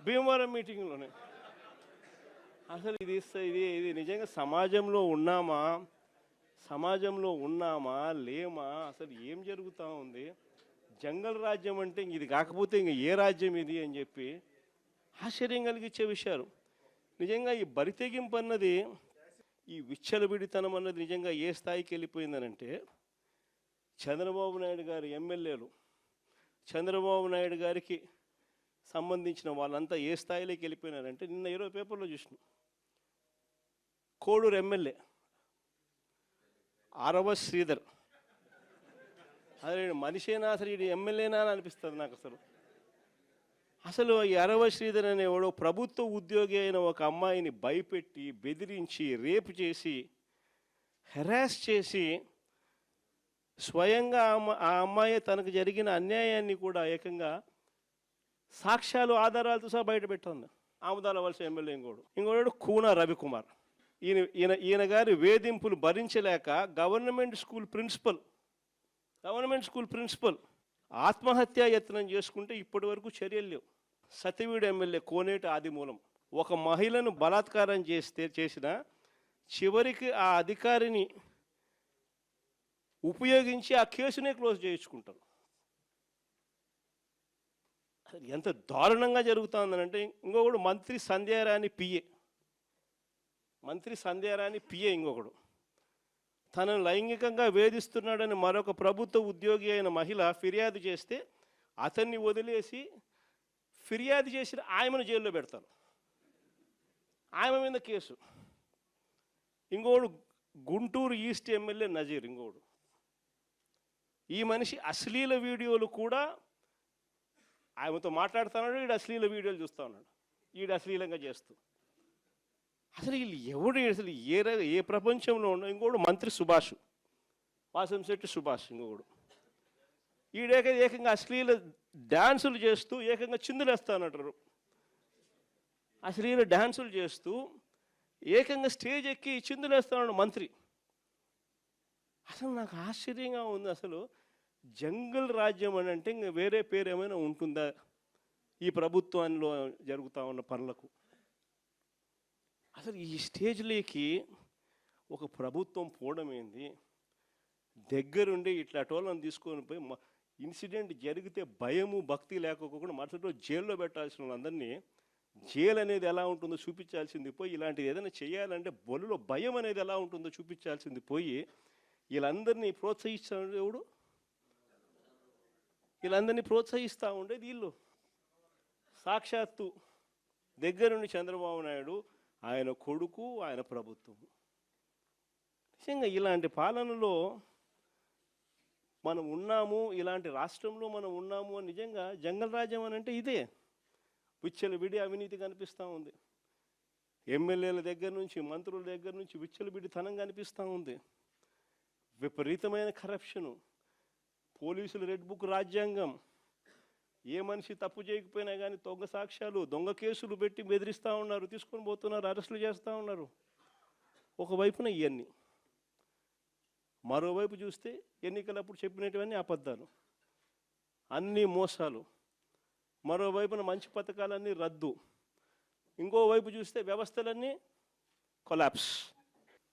భీమవరం మీటింగ్లోనే. అసలు ఇది నిజంగా సమాజంలో ఉన్నామా లేమా, అసలు ఏం జరుగుతూ ఉంది? జంగల్ రాజ్యం అంటే ఇది కాకపోతే ఇంక ఏ రాజ్యం ఇది అని చెప్పి ఆశ్చర్యం కలిగించే విషయాలు. నిజంగా ఈ బరితెగింపు అన్నది, ఈ విచ్చలవిడితనం అన్నది నిజంగా ఏ స్థాయికి వెళ్ళిపోయిందనంటే, చంద్రబాబు నాయుడు గారి ఎమ్మెల్యేలు, చంద్రబాబు నాయుడు గారికి సంబంధించిన వాళ్ళంతా ఏ స్థాయిలోకి వెళ్ళిపోయినారంటే, నిన్న 20 పేపర్లో చూసినాం. కోడూరు ఎమ్మెల్యే ఆరవ శ్రీధర్, అదే మనిషేనా అసలు, ఇది ఎమ్మెల్యేనా అని అనిపిస్తుంది నాకు. అసలు ఈ అరవ శ్రీధర్ అనేవాడు ప్రభుత్వ ఉద్యోగి అయిన ఒక అమ్మాయిని భయపెట్టి, బెదిరించి, రేపు చేసి, హెరాస్ చేసి, స్వయంగా ఆ అమ్మాయి తనకు జరిగిన అన్యాయాన్ని కూడా ఏకంగా సాక్ష్యాలు, ఆధారాలతో సహా బయట పెట్టింది. ఆముదాల వలస ఎమ్మెల్యే ఇంకోడు కూన రవికుమార్. ఈయన గారి వేధింపులు భరించలేక గవర్నమెంట్ స్కూల్ ప్రిన్సిపల్ ఆత్మహత్యా యత్నం చేసుకుంటే ఇప్పటి వరకు చర్యలు లేవు. సతివీడు ఎమ్మెల్యే కోనేటి ఆదిమూలం ఒక మహిళను బలాత్కారం చేసిన చివరికి ఆ అధికారిని ఉపయోగించి ఆ కేసునే క్లోజ్ చేయించుకుంటారు. ఎంత దారుణంగా జరుగుతూ ఉందనంటే, ఇంకొకడు మంత్రి సంధ్యారాణి పిఏ ఇంకొకడు తనను లైంగికంగా వేధిస్తున్నాడని మరొక ప్రభుత్వ ఉద్యోగి అయిన మహిళ ఫిర్యాదు చేస్తే అతన్ని వదిలేసి ఫిర్యాదు చేసిన ఆయమను జైల్లో పెడతారు. ఆయమ మీద కేసు. ఇంకోడు గుంటూరు ఈస్ట్ ఎమ్మెల్యే నజీర్ ఇంకోడు. ఈ మనిషి అశ్లీల వీడియోలు కూడా ఆయనతో మాట్లాడుతున్నాడు, వీడు అశ్లీల వీడియోలు చూస్తూ ఉన్నాడు, వీడు అశ్లీలంగా చేస్తూ. అసలు వీళ్ళు ఎవడు, అసలు ఏ ప్రపంచంలో ఉండవు. ఇంకోడు మంత్రి సుభాష్, వాసంశెట్టి సుభాష్ ఇంకొకడు. ఏకంగా అశ్లీల డ్యాన్సులు చేస్తూ ఏకంగా చిందులేస్తానంటారు. అశ్లీల డ్యాన్సులు చేస్తూ ఏకంగా స్టేజ్ ఎక్కి చిందులేస్తాడు మంత్రి. అసలు నాకు ఆశ్చర్యంగా ఉంది. అసలు జంగల్ రాజ్యం అని అంటే ఇంకా వేరే పేరు ఏమైనా ఉంటుందా ఈ ప్రభుత్వంలో జరుగుతూ ఉన్న పనులకు? అసలు ఈ స్టేజ్లోకి ఒక ప్రభుత్వం పోవడం ఏంది? దగ్గరుండి ఇట్లా టోళ్ళని తీసుకొని పోయి ఇన్సిడెంట్ జరిగితే భయము భక్తి లేకపోకుండా మరుసటి రోజు జైల్లో పెట్టాల్సిన వాళ్ళందరినీ జైలు అనేది ఎలా ఉంటుందో చూపించాల్సింది పోయి, ఇలాంటిది ఏదైనా చేయాలంటే బొలులో భయం అనేది ఎలా ఉంటుందో చూపించాల్సింది పోయి, వీళ్ళందరినీ ప్రోత్సహిస్తాడు ఎవడు? వీళ్ళందరినీ ప్రోత్సహిస్తూ ఉండేది వీళ్ళు. సాక్షాత్తు దగ్గరుండి చంద్రబాబు నాయుడు, ఆయన కొడుకు, ఆయన ప్రభుత్వం. నిజంగా ఇలాంటి పాలనలో మనం ఉన్నాము, ఇలాంటి రాష్ట్రంలో మనం ఉన్నాము అని నిజంగా జంగల్ రాజ్యం అని అంటే ఇదే. విచ్చలవిడి అవినీతి కనిపిస్తూ ఉంది. ఎమ్మెల్యేల దగ్గర నుంచి, మంత్రుల దగ్గర నుంచి విచ్చలవిడితనం కనిపిస్తూ ఉంది. విపరీతమైన కరప్షను, పోలీసులు రెడ్ బుక్ రాజ్యాంగం. ఏ మనిషి తప్పు చేయకపోయినా కానీ దొంగ సాక్ష్యాలు, దొంగ కేసులు పెట్టి బెదిరిస్తూ ఉన్నారు, తీసుకొని పోతున్నారు, అరెస్టులు చేస్తూ ఉన్నారు. ఒకవైపున ఇవన్నీ, మరోవైపు చూస్తే ఎన్నికలప్పుడు చెప్పినటువన్నీ అబద్ధాలు, అన్నీ మోసాలు. మరోవైపున మంచి పథకాలన్నీ రద్దు. ఇంకోవైపు చూస్తే వ్యవస్థలన్నీ కొలాప్స్.